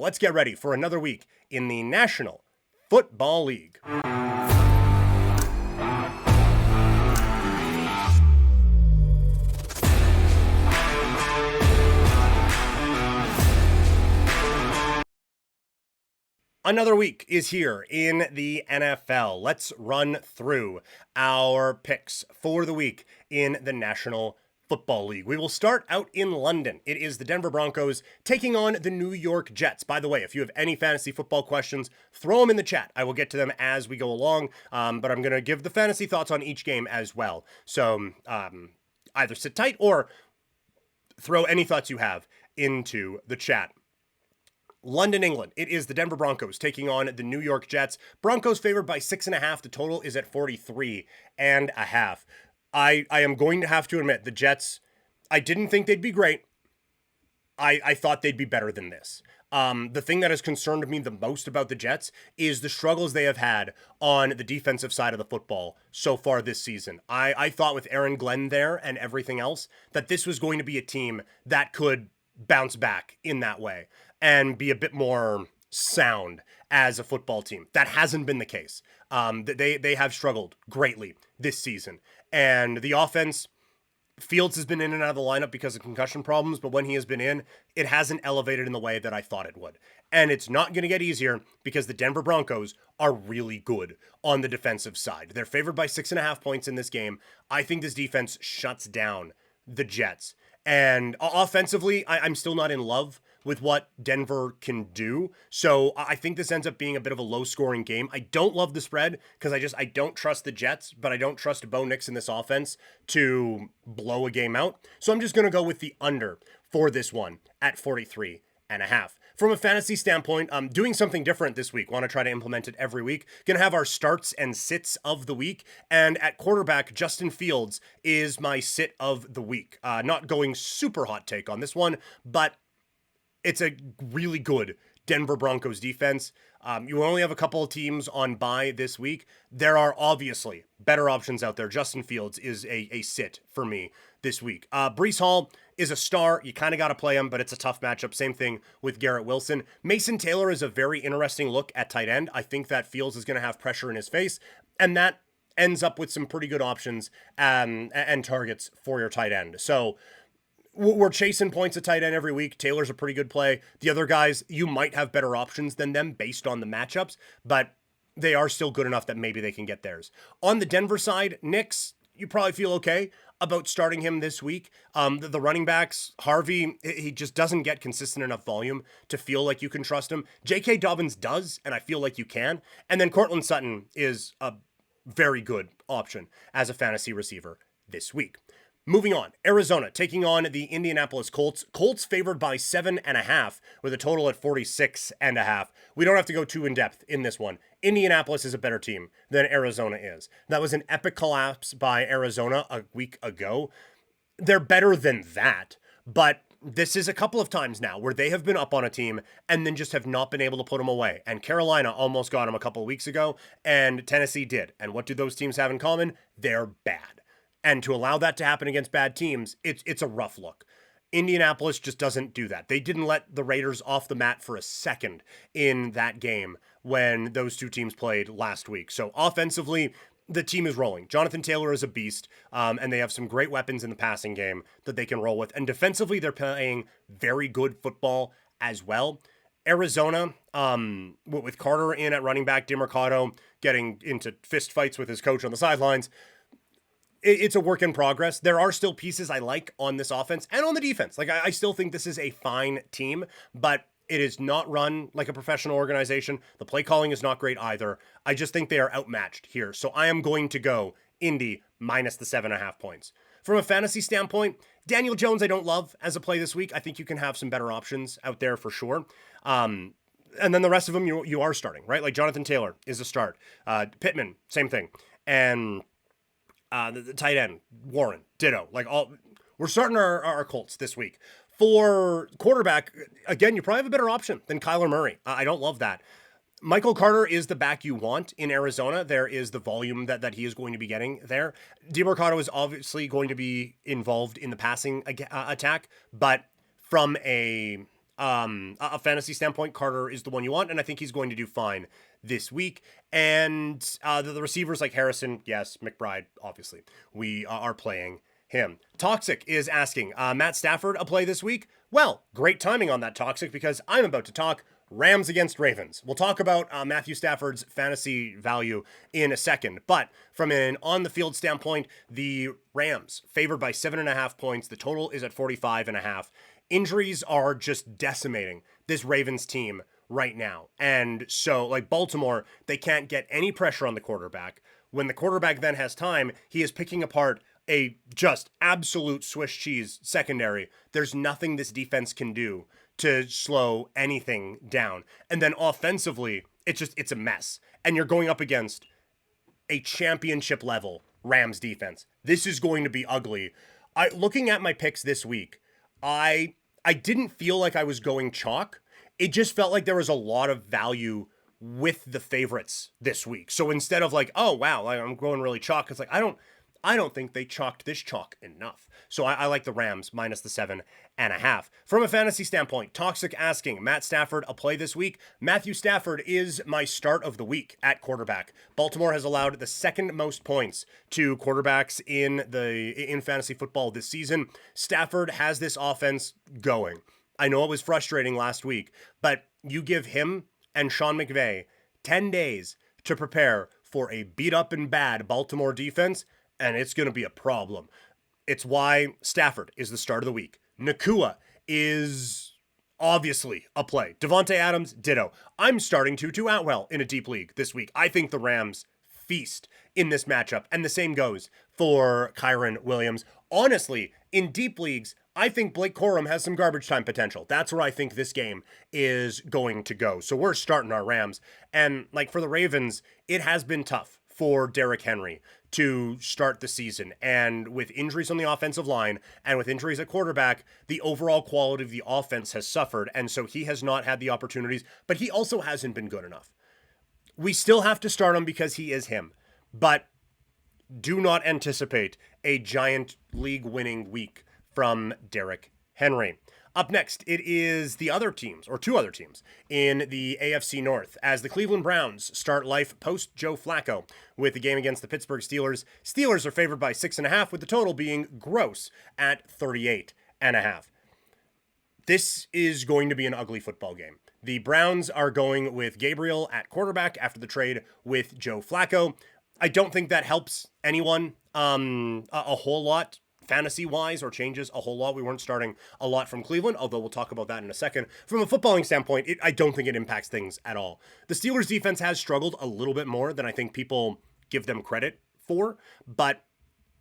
let's get ready for another week in the National Football League. Another week is here in the NFL. Let's run through our picks for the week in the National Football League. We will start out in London. It is the Denver Broncos taking on the New York Jets. By the way, if you have any fantasy football questions, throw them in the chat. I will get to them as we go along, but I'm going to give the fantasy thoughts on each game as well. So either sit tight or throw any thoughts you have into the chat. London, England. It is the Denver Broncos taking on the New York Jets. Broncos favored by 6.5. The total is at 43.5. I am going to have to admit, the Jets, I didn't think they'd be great. I thought they'd be better than this. The thing that has concerned me the most about the Jets is the struggles they have had on the defensive side of the football so far this season. I thought with Aaron Glenn there and everything else that this was going to be a team that could bounce back in that way and be a bit more sound as a football team. That hasn't been the case. They have struggled greatly this season. And the offense, Fields has been in and out of the lineup because of concussion problems, but when he has been in, it hasn't elevated in the way that I thought it would. And it's not going to get easier because the Denver Broncos are really good on the defensive side. They're favored by 6.5 points in this game. I think this defense shuts down the Jets. And offensively, I'm still not in love with what Denver can do. So I think this ends up being a bit of a low-scoring game. I don't love the spread because I don't trust the Jets, but I don't trust Bo Nix in this offense to blow a game out. So I'm just going to go with the under for this one at 43.5. From a fantasy standpoint, I'm doing something different this week. Want to try to implement it every week. Going to have our starts and sits of the week. And at quarterback, Justin Fields is my sit of the week. Not going super hot take on this one, but it's a really good Denver Broncos defense. You only have a couple of teams on bye this week. There are obviously better options out there. Justin Fields is a sit for me this week. Breece Hall is a star. You kind of got to play him, but it's a tough matchup. Same thing with Garrett Wilson. Mason Taylor is a very interesting look at tight end. I think that Fields is going to have pressure in his face, and that ends up with some pretty good options and targets for your tight end. So we're chasing points at tight end every week. Taylor's a pretty good play. The other guys, you might have better options than them based on the matchups, but they are still good enough that maybe they can get theirs. On the Denver side, Nix, you probably feel okay about starting him this week. The running backs, Harvey, he just doesn't get consistent enough volume to feel like you can trust him. J.K. Dobbins does, and I feel like you can. And then Cortland Sutton is a very good option as a fantasy receiver this week. Moving on, Arizona taking on the Indianapolis Colts. Colts favored by 7.5 with a total at 46.5. We don't have to go too in depth in this one. Indianapolis is a better team than Arizona is. That was an epic collapse by Arizona a week ago. They're better than that, but this is a couple of times now where they have been up on a team and then just have not been able to put them away. And Carolina almost got them a couple of weeks ago, and Tennessee did. And what do those teams have in common? They're bad. And to allow that to happen against bad teams, it's a rough look. Indianapolis just doesn't do that. They didn't let the Raiders off the mat for a second in that game when those two teams played last week. So offensively, the team is rolling. Jonathan Taylor is a beast, and they have some great weapons in the passing game that they can roll with. And defensively, they're playing very good football as well. Arizona, with Carter in at running back, DeMarcado getting into fist fights with his coach on the sidelines, it's a work in progress. There are still pieces I like on this offense and on the defense. Like, I still think this is a fine team, but it is not run like a professional organization. The play calling is not great either. I just think they are outmatched here. So I am going to go Indy minus the 7.5 points. From a fantasy standpoint, Daniel Jones I don't love as a play this week. I think you can have some better options out there for sure. And then the rest of them you are starting, right? Like Jonathan Taylor is a start. Pittman, same thing. And the tight end, Warren, ditto. We're starting our Colts this week. For quarterback, again, you probably have a better option than Kyler Murray. I don't love that. Michael Carter is the back you want in Arizona. There is the volume that he is going to be getting there. DeMarcado is obviously going to be involved in the passing attack, but from a a fantasy standpoint, Carter is the one you want, and I think he's going to do fine this week. And the receivers like Harrison, yes, McBride, obviously, we are playing him. Toxic is asking, Matt Stafford a play this week? Well, great timing on that, Toxic, because I'm about to talk Rams against Ravens. We'll talk about Matthew Stafford's fantasy value in a second, but from an on-the-field standpoint, the Rams favored by 7.5 points. The total is at 45.5. Injuries are just decimating this Ravens team right now. And so, like Baltimore, they can't get any pressure on the quarterback. When the quarterback then has time, he is picking apart a just absolute Swiss cheese secondary. There's nothing this defense can do to slow anything down. And then offensively, it's a mess. And you're going up against a championship level Rams defense. This is going to be ugly. Looking at my picks this week, I didn't feel like I was going chalk. It just felt like there was a lot of value with the favorites this week. So instead of like, oh wow, I'm going really chalk, it's like I don't think they chalked this chalk enough. So I like the Rams minus the 7.5. From a fantasy standpoint, Toxic asking, Matt Stafford a play this week? Matthew Stafford is my start of the week at quarterback. Baltimore has allowed the second most points to quarterbacks in fantasy football this season. Stafford has this offense going. I know it was frustrating last week, but you give him and Sean McVay 10 days to prepare for a beat up and bad Baltimore defense, and it's going to be a problem. It's why Stafford is the start of the week. Nakua is obviously a play. Devontae Adams, ditto. I'm starting Tutu Atwell in a deep league this week. I think the Rams feast in this matchup, and the same goes for Kyren Williams. Honestly, in deep leagues, I think Blake Corum has some garbage time potential. That's where I think this game is going to go. So we're starting our Rams. And like for the Ravens, it has been tough for Derrick Henry to start the season. And with injuries on the offensive line and with injuries at quarterback, the overall quality of the offense has suffered. And so he has not had the opportunities, but he also hasn't been good enough. We still have to start him because he is him, but do not anticipate a giant league winning week from Derrick Henry. Up next, it is the other teams, or two other teams, in the AFC North, as the Cleveland Browns start life post-Joe Flacco with the game against the Pittsburgh Steelers. Steelers are favored by 6.5, with the total being gross at 38.5. This is going to be an ugly football game. The Browns are going with Gabriel at quarterback after the trade with Joe Flacco. I don't think that helps anyone a whole lot fantasy-wise, or changes a whole lot. We weren't starting a lot from Cleveland, although we'll talk about that in a second. From a footballing standpoint, I don't think it impacts things at all. The Steelers' defense has struggled a little bit more than I think people give them credit for, but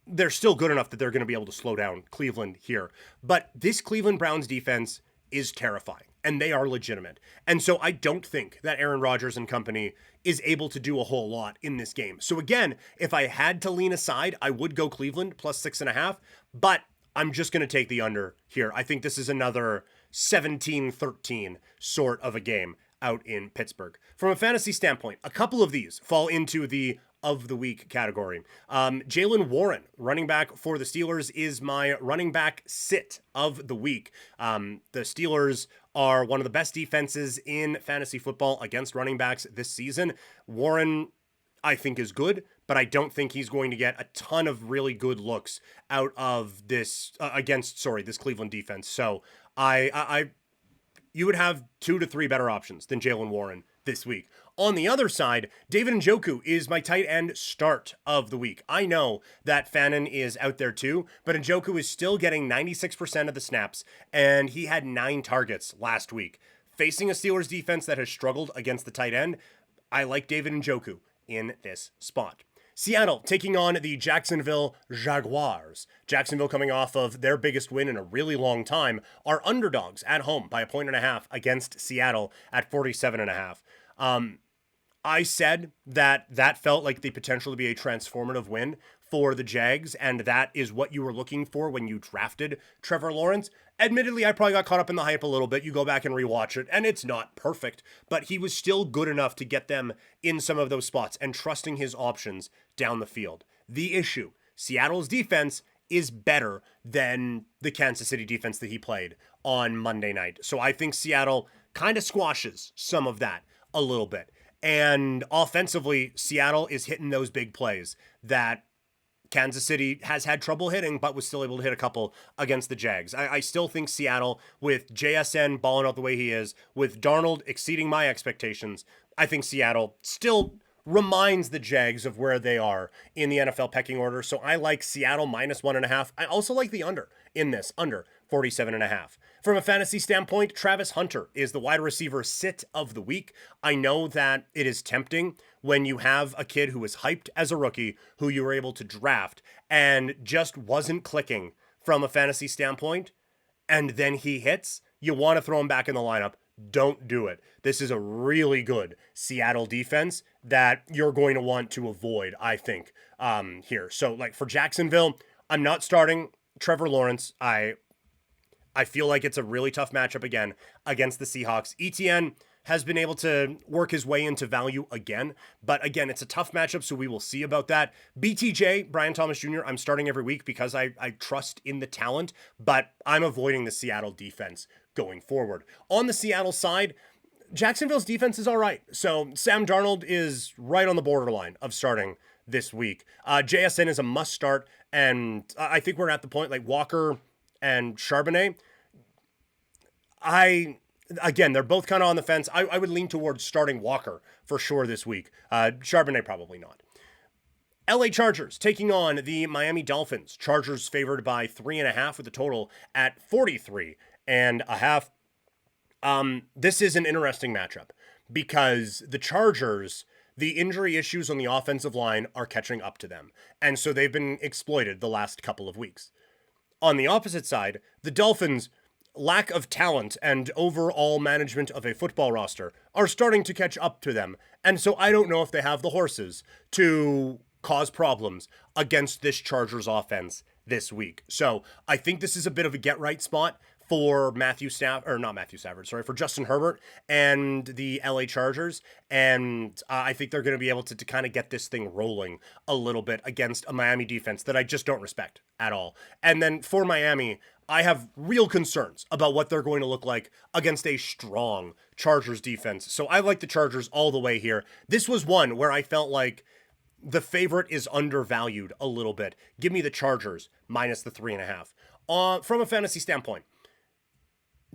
they're still good enough that they're going to be able to slow down Cleveland here. But this Cleveland Browns defense is terrifying, and they are legitimate. And so I don't think that Aaron Rodgers and company is able to do a whole lot in this game. So again, if I had to lean aside, I would go Cleveland plus 6.5, but I'm just going to take the under here. I think this is another 17-13 sort of a game out in Pittsburgh. From a fantasy standpoint, a couple of these fall into the of the week category. Jaylen Warren, running back for the Steelers, is my running back sit of the week. The Steelers are one of the best defenses in fantasy football against running backs this season. Warren, I think, is good, but I don't think he's going to get a ton of really good looks out of this this Cleveland defense. So you would have 2 to 3 better options than Jaylen Warren this week. On the other side, David Njoku is my tight end start of the week. I know that Fannin is out there too, but Njoku is still getting 96% of the snaps, and he had 9 targets last week. Facing a Steelers defense that has struggled against the tight end, I like David Njoku in this spot. Seattle taking on the Jacksonville Jaguars. Jacksonville, coming off of their biggest win in a really long time, are underdogs at home by 1.5 against Seattle at 47.5. I said that felt like the potential to be a transformative win for the Jags, and that is what you were looking for when you drafted Trevor Lawrence. Admittedly, I probably got caught up in the hype a little bit. You go back and rewatch it, and it's not perfect, but he was still good enough to get them in some of those spots and trusting his options down the field. The issue, Seattle's defense is better than the Kansas City defense that he played on Monday night. So I think Seattle kind of squashes some of that a little bit. And offensively, Seattle is hitting those big plays that Kansas City has had trouble hitting, but was still able to hit a couple against the Jags. I still think Seattle, with JSN balling out the way he is, with Darnold exceeding my expectations, I think Seattle still reminds the Jags of where they are in the NFL pecking order. So I like Seattle -1.5. I also like the under in this, under 47.5. From a fantasy standpoint, Travis Hunter is the wide receiver sit of the week. I know that it is tempting when you have a kid who was hyped as a rookie, who you were able to draft, and just wasn't clicking from a fantasy standpoint, and then he hits, you want to throw him back in the lineup. Don't do it. This is a really good Seattle defense that you're going to want to avoid, I think, here. So, like, for Jacksonville, I'm not starting Trevor Lawrence. I feel like it's a really tough matchup again against the Seahawks. ETN has been able to work his way into value again, but again, it's a tough matchup, so we will see about that. BTJ, Brian Thomas Jr., I'm starting every week because I trust in the talent, but I'm avoiding the Seattle defense going forward. On the Seattle side, Jacksonville's defense is all right. So Sam Darnold is right on the borderline of starting this week. JSN is a must start, and I think we're at the point, like Walker and Charbonnet, again, they're both kind of on the fence. I would lean towards starting Walker for sure this week. Charbonnet, probably not. LA Chargers taking on the Miami Dolphins. Chargers favored by 3.5 with a total at 43.5. This is an interesting matchup because the Chargers, the injury issues on the offensive line are catching up to them. And so they've been exploited the last couple of weeks. On the opposite side, the Dolphins' lack of talent and overall management of a football roster are starting to catch up to them. And so I don't know if they have the horses to cause problems against this Chargers offense this week. So I think this is a bit of a get-right spot for for Justin Herbert and the LA Chargers. And I think they're going to be able to kind of get this thing rolling a little bit against a Miami defense that I just don't respect at all. And then for Miami, I have real concerns about what they're going to look like against a strong Chargers defense. So I like the Chargers all the way here. This was one where I felt like the favorite is undervalued a little bit. Give me the Chargers minus the 3.5. From a fantasy standpoint,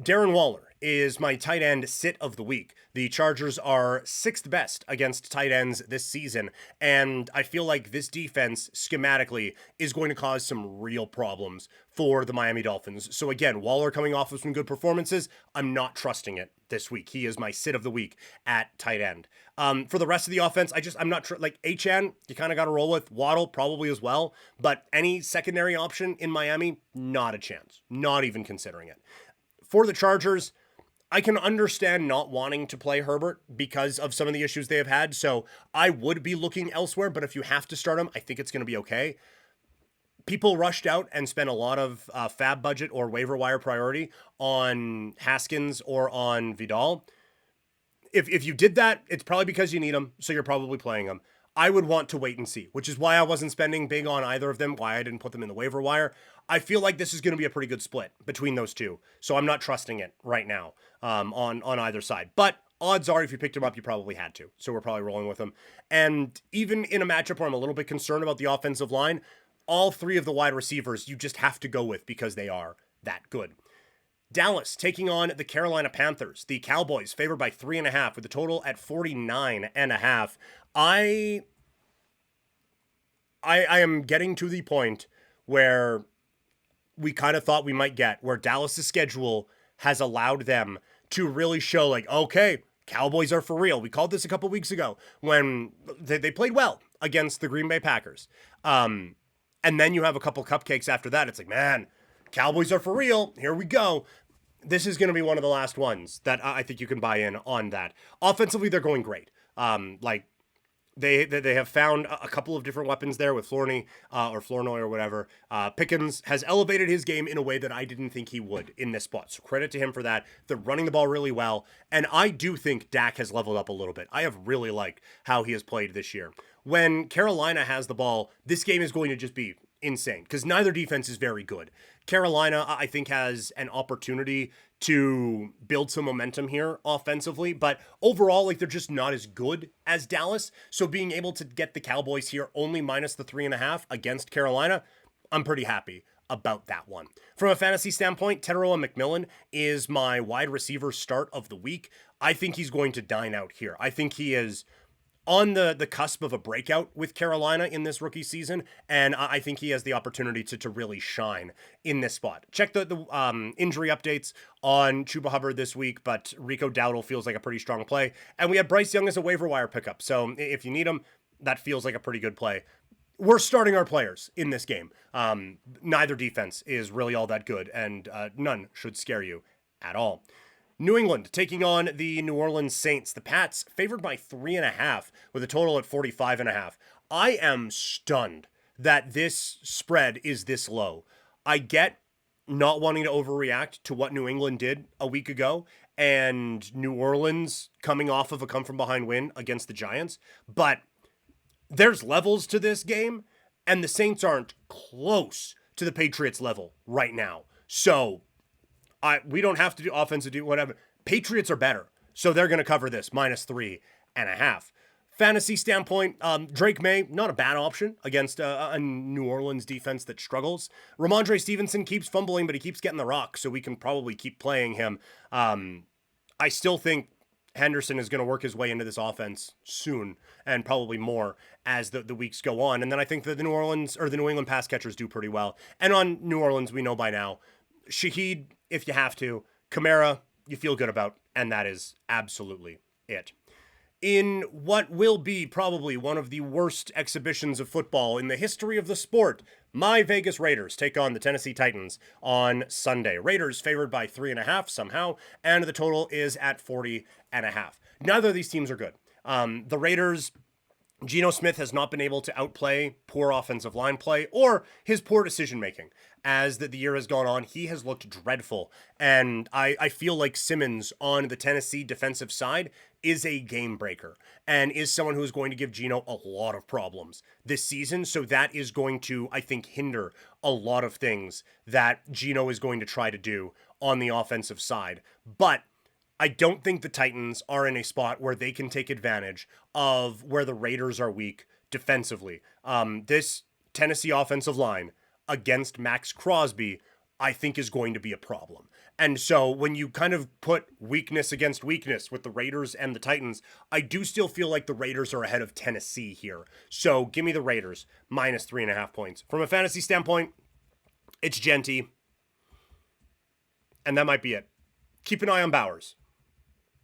Darren Waller is my tight end sit of the week. The Chargers are 6th best against tight ends this season, and I feel like this defense schematically is going to cause some real problems for the Miami Dolphins. So again, Waller coming off of some good performances, I'm not trusting it this week. He is my sit of the week at tight end. For the rest of the offense, I'm not like HN, you kind of got to roll with. Waddle probably as well, but any secondary option in Miami, not a chance. Not even considering it. For the Chargers, I can understand not wanting to play Herbert because of some of the issues they have had, so I would be looking elsewhere, but if you have to start him, I think it's going to be okay. People rushed out and spent a lot of fab budget or waiver wire priority on Haskins or on Vidal. If you did that, it's probably because you need them, so you're probably playing them. I would want to wait and see, which is why I wasn't spending big on either of them, why I didn't put them in the waiver wire. I feel like this is going to be a pretty good split between those two, so I'm not trusting it right now on either side. But odds are if you picked them up, you probably had to, so we're probably rolling with them. And even in a matchup where I'm a little bit concerned about the offensive line, all three of the wide receivers you just have to go with because they are that good. Dallas taking on the Carolina Panthers. The Cowboys favored by 3.5 with a total at 49.5. I am getting to the point where we kind of thought we might get, where Dallas's schedule has allowed them to really show like, okay, Cowboys are for real. We called this a couple weeks ago when they played well against the Green Bay Packers. And then you have a couple cupcakes after that. It's like, man, Cowboys are for real. Here we go. This is going to be one of the last ones that I think you can buy in on that. Offensively, they're going great. They have found a couple of different weapons there with Flournoy or whatever. Pickens has elevated his game in a way that I didn't think he would in this spot. So credit to him for that. They're running the ball really well. And I do think Dak has leveled up a little bit. I have really liked how he has played this year. When Carolina has the ball, this game is going to just be insane because neither defense is very good. Carolina, I think, has an opportunity to build some momentum here offensively, but overall, like, they're just not as good as Dallas. So being able to get the Cowboys here only minus the 3.5 against Carolina, I'm pretty happy about that one. From a fantasy standpoint, Teteroa McMillan is my wide receiver start of the week. I think he's going to dine out here. I think he is on the cusp of a breakout with Carolina in this rookie season, and I think he has the opportunity to really shine in this spot. Check the injury updates on Chuba Hubbard this week, but Rico Dowdle feels like a pretty strong play, and we have Bryce Young as a waiver wire pickup, so if you need him, that feels like a pretty good play. We're starting our players in this game. Neither defense is really all that good, and none should scare you at all. New England taking on the New Orleans Saints. The Pats favored by 3.5 with a total at 45.5. I am stunned that this spread is this low. I get not wanting to overreact to what New England did a week ago and New Orleans coming off of a come from behind win against the Giants, but there's levels to this game and the Saints aren't close to the Patriots level right now. So we don't have to do offensive, do whatever. Patriots are better, so they're going to cover this minus 3.5. Fantasy standpoint, Drake May, not a bad option against a New Orleans defense that struggles. Ramondre Stevenson keeps fumbling, but he keeps getting the rock, so we can probably keep playing him. I still think Henderson is going to work his way into this offense soon, and probably more as the weeks go on. And then I think that the New England pass catchers do pretty well. And on New Orleans, we know by now, Shaheed, if you have to, Kamara, you feel good about, and that is absolutely it. In what will be probably one of the worst exhibitions of football in the history of the sport, my Vegas Raiders take on the Tennessee Titans on Sunday. Raiders favored by 3.5 somehow, and the total is at 40.5. Neither of these teams are good. The Raiders, Geno Smith has not been able to outplay poor offensive line play or his poor decision-making. As the year has gone on, he has looked dreadful. And I feel like Simmons on the Tennessee defensive side is a game breaker and is someone who is going to give Geno a lot of problems this season. So that is going to, I think, hinder a lot of things that Geno is going to try to do on the offensive side. But I don't think the Titans are in a spot where they can take advantage of where the Raiders are weak defensively. This Tennessee offensive line against Max Crosby, I think, is going to be a problem. And so when you kind of put weakness against weakness with the Raiders and the Titans, I do still feel like the Raiders are ahead of Tennessee here. So give me the Raiders minus 3.5 points. From a fantasy standpoint, it's Genty, and that might be it. Keep an eye on Bowers,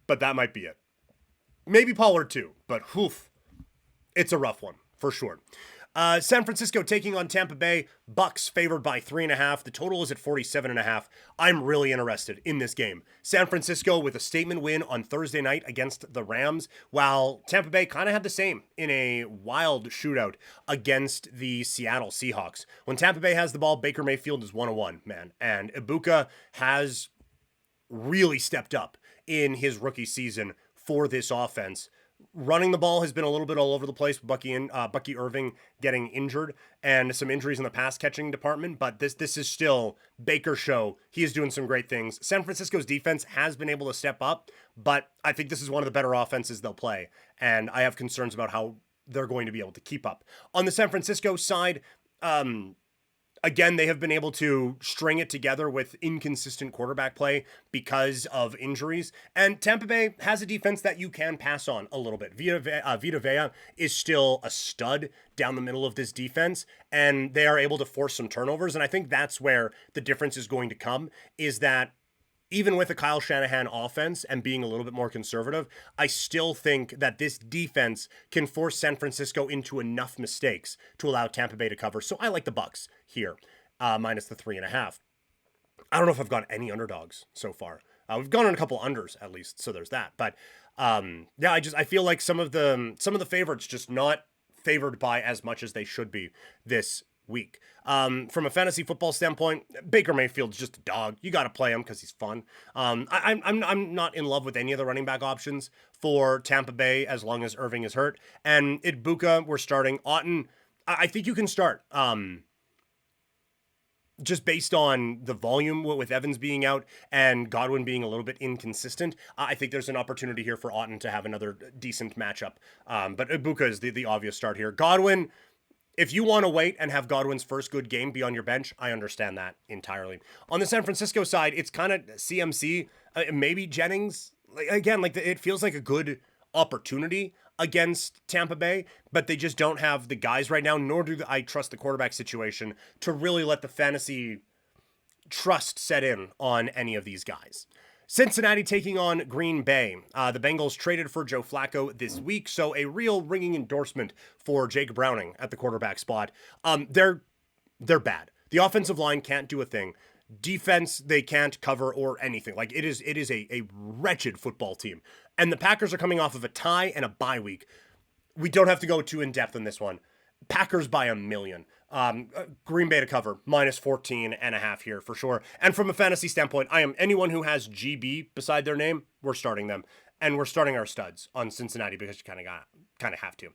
but that might be it. Maybe Pollard too, but it's a rough one for sure. San Francisco taking on Tampa Bay. Bucks favored by 3.5. The total is at 47.5. I'm really interested in this game. San Francisco with a statement win on Thursday night against the Rams, while Tampa Bay kind of had the same in a wild shootout against the Seattle Seahawks. When Tampa Bay has the ball, Baker Mayfield is 101, man. And Ibuka has really stepped up in his rookie season for this offense. Running the ball has been a little bit all over the place. Bucky Irving getting injured and some injuries in the pass catching department, but this is still Baker's show. He is doing some great things. San Francisco's defense has been able to step up, but I think this is one of the better offenses they'll play, and I have concerns about how they're going to be able to keep up. On the San Francisco side, again, they have been able to string it together with inconsistent quarterback play because of injuries. And Tampa Bay has a defense that you can pass on a little bit. Vita Vea is still a stud down the middle of this defense, and they are able to force some turnovers. And I think that's where the difference is going to come, is that even with a Kyle Shanahan offense and being a little bit more conservative, I still think that this defense can force San Francisco into enough mistakes to allow Tampa Bay to cover. So I like the Bucks here, minus the 3.5. I don't know if I've got any underdogs so far. We've gone on a couple unders at least, so there's that. But yeah, I feel like some of the favorites just not favored by as much as they should be this week. From a fantasy football standpoint, Baker Mayfield's just a dog. You got to play him because he's fun. I'm not in love with any of the running back options for Tampa Bay as long as Irving is hurt. And Ibuka, we're starting. Otten, I think you can start. just based on the volume with Evans being out and Godwin being a little bit inconsistent, I think there's an opportunity here for Otton to have another decent matchup. But Ibuka is the obvious start here. Godwin, if you want to wait and have Godwin's first good game be on your bench, I understand that entirely. On the San Francisco side, it's kind of CMC, maybe Jennings. Again, it feels like a good opportunity against Tampa Bay, but they just don't have the guys right now, nor do I trust the quarterback situation to really let the fantasy trust set in on any of these guys. Cincinnati taking on Green Bay. The Bengals traded for Joe Flacco this week, so a real ringing endorsement for Jake Browning at the quarterback spot. They're bad. The offensive line can't do a thing. Defense, they can't cover or anything. It is a wretched football team. And the Packers are coming off of a tie and a bye week. We don't have to go too in-depth on this one. Packers by a million. Green Bay to cover, minus 14.5 here for sure. And from a fantasy standpoint, anyone who has GB beside their name, we're starting them. And we're starting our studs on Cincinnati because you kind of have to.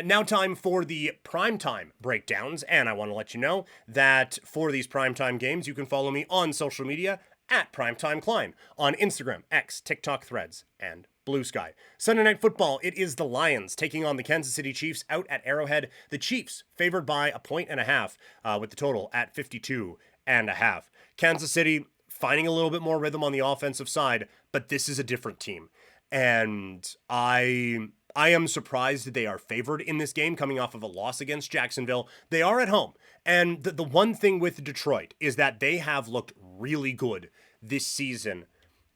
Now time for the primetime breakdowns, and I want to let you know that for these primetime games, you can follow me on social media at PrimetimeKlein on Instagram, X, TikTok, Threads, and Blue Sky. Sunday Night Football, it is the Lions taking on the Kansas City Chiefs out at Arrowhead. The Chiefs favored by 1.5 with the total at 52.5. Kansas City finding a little bit more rhythm on the offensive side, but this is a different team. And I am surprised they are favored in this game coming off of a loss against Jacksonville. They are at home. And the one thing with Detroit is that they have looked really good this season.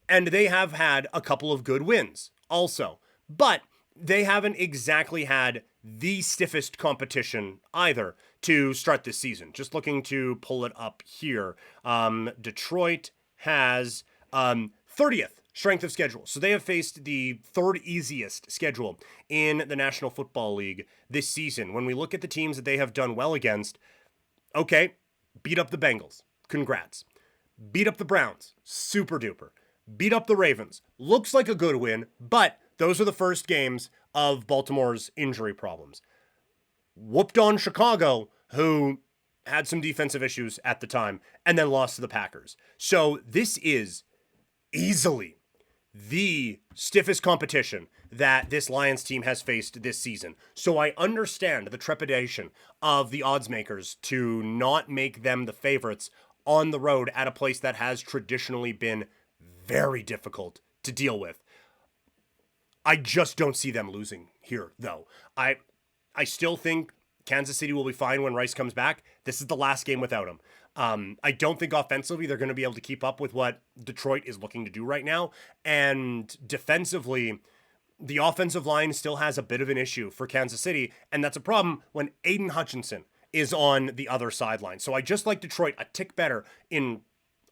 And they have had a couple of good wins also. But they haven't exactly had the stiffest competition either to start this season. Just looking to pull it up here. Detroit has 30th strength of schedule. So they have faced the third easiest schedule in the National Football League this season. When we look at the teams that they have done well against, okay, beat up the Bengals. Congrats. Beat up the Browns. Super duper. Beat up the Ravens. Looks like a good win, but those are the first games of Baltimore's injury problems. Whooped on Chicago, who had some defensive issues at the time, and then lost to the Packers. So this is easily the stiffest competition that this Lions team has faced this season. So I understand the trepidation of the odds makers to not make them the favorites on the road at a place that has traditionally been very difficult to deal with. I just don't see them losing here, though. I still think Kansas City will be fine when Rice comes back. This is the last game without him. I don't think offensively they're going to be able to keep up with what Detroit is looking to do right now. And defensively, the offensive line still has a bit of an issue for Kansas City. And that's a problem when Aiden Hutchinson is on the other sideline. So I just like Detroit a tick better in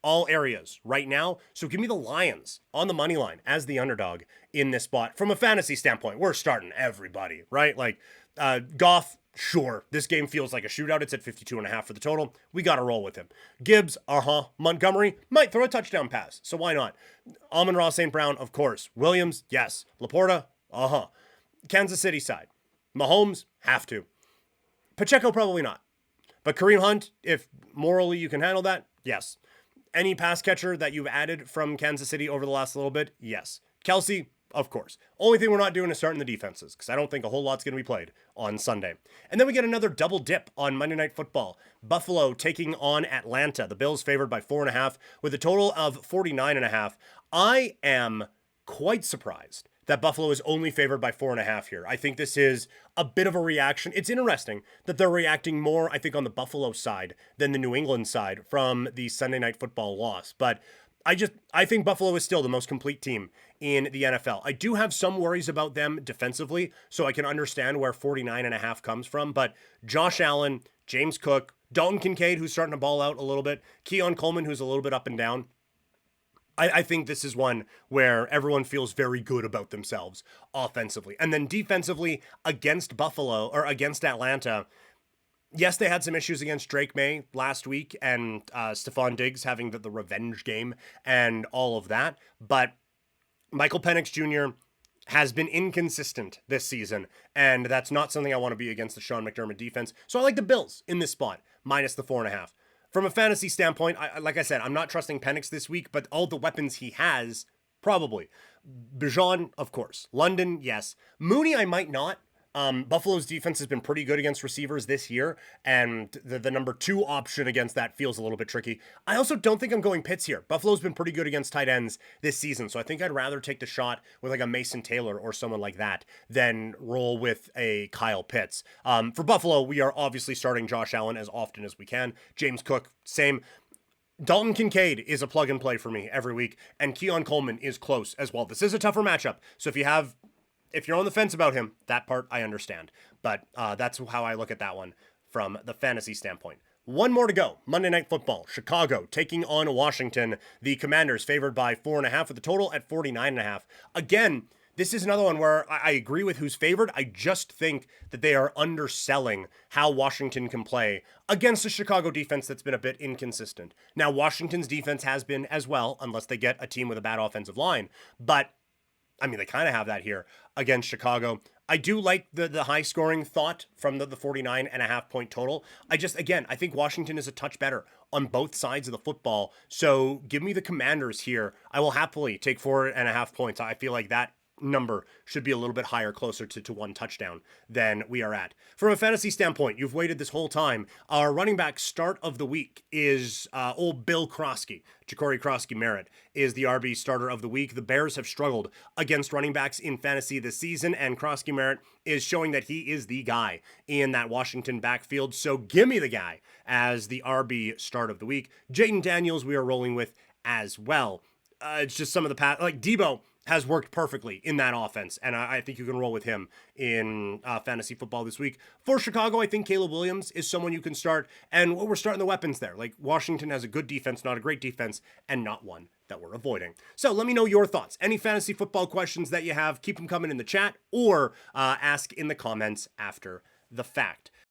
all areas right now. So give me the Lions on the money line as the underdog in this spot. From a fantasy standpoint, we're starting everybody, right? Goff, sure. This game feels like a shootout. It's at 52.5 for the total. We got to roll with him. Gibbs, Montgomery might throw a touchdown pass. So why not? Amon-Ra St. Brown, of course. Williams, yes. Laporta, Kansas City side. Mahomes, have to. Pacheco, probably not. But Kareem Hunt, if morally you can handle that, yes. Any pass catcher that you've added from Kansas City over the last little bit, yes. Kelsey, of course. Only thing we're not doing is starting the defenses, because I don't think a whole lot's going to be played on Sunday. And then we get another double dip on Monday Night Football. Buffalo taking on Atlanta. The Bills favored by 4.5 with a total of 49.5. I am quite surprised that Buffalo is only favored by 4.5 here. I think this is a bit of a reaction. It's interesting that they're reacting more, I think, on the Buffalo side than the New England side from the Sunday Night Football loss. But I think Buffalo is still the most complete team in the NFL. I do have some worries about them defensively, so I can understand where 49.5 comes from. But Josh Allen, James Cook, Dalton Kincaid, who's starting to ball out a little bit, Keon Coleman, who's a little bit up and down. I think this is one where everyone feels very good about themselves offensively. And then defensively against Buffalo or against Atlanta, yes, they had some issues against Drake May last week and Stephon Diggs having the revenge game and all of that. But Michael Penix Jr. has been inconsistent this season, and that's not something I want to be against the Sean McDermott defense. So I like the Bills in this spot, minus the 4.5. From a fantasy standpoint, like I said, I'm not trusting Penix this week, but all the weapons he has, probably. Bijan, of course. London, yes. Mooney, I might not. Buffalo's defense has been pretty good against receivers this year, and the number 2 option against that feels a little bit tricky. I also don't think I'm going Pitts here. Buffalo's been pretty good against tight ends this season, so I think I'd rather take the shot with like a Mason Taylor or someone like that than roll with a Kyle Pitts. For Buffalo, we are obviously starting Josh Allen as often as we can. James Cook, same. Dalton Kincaid is a plug and play for me every week, and Keon Coleman is close as well. This is a tougher matchup, so if you're on the fence about him, that part I understand. But that's how I look at that one from the fantasy standpoint. One more to go. Monday Night Football. Chicago taking on Washington. The Commanders favored by 4.5 with the total at 49.5. Again, this is another one where I agree with who's favored. I just think that they are underselling how Washington can play against a Chicago defense that's been a bit inconsistent. Now, Washington's defense has been as well, unless they get a team with a bad offensive line. But I mean, they kind of have that here against Chicago. I do like the high scoring thought from the 49.5 point total. I think Washington is a touch better on both sides of the football. So give me the Commanders here. I will happily take 4.5 points. I feel like that number should be a little bit higher, closer to 1 touchdown than we are at. From a fantasy standpoint, you've waited this whole time. Our running back start of the week is old Bill Krosky. Ja'Cory Krosky-Merritt is the RB starter of the week. The Bears have struggled against running backs in fantasy this season, and Krosky-Merritt is showing that he is the guy in that Washington backfield. So give me the guy as the RB start of the week. Jaden Daniels we are rolling with as well. It's just some of the like Debo has worked perfectly in that offense, and I think you can roll with him in fantasy football this week. For Chicago, I think Caleb Williams is someone you can start, and we're starting the weapons there. Like, Washington has a good defense, not a great defense, and not one that we're avoiding. So let me know your thoughts. Any fantasy football questions that you have, keep them coming in the chat, or ask in the comments after the fact.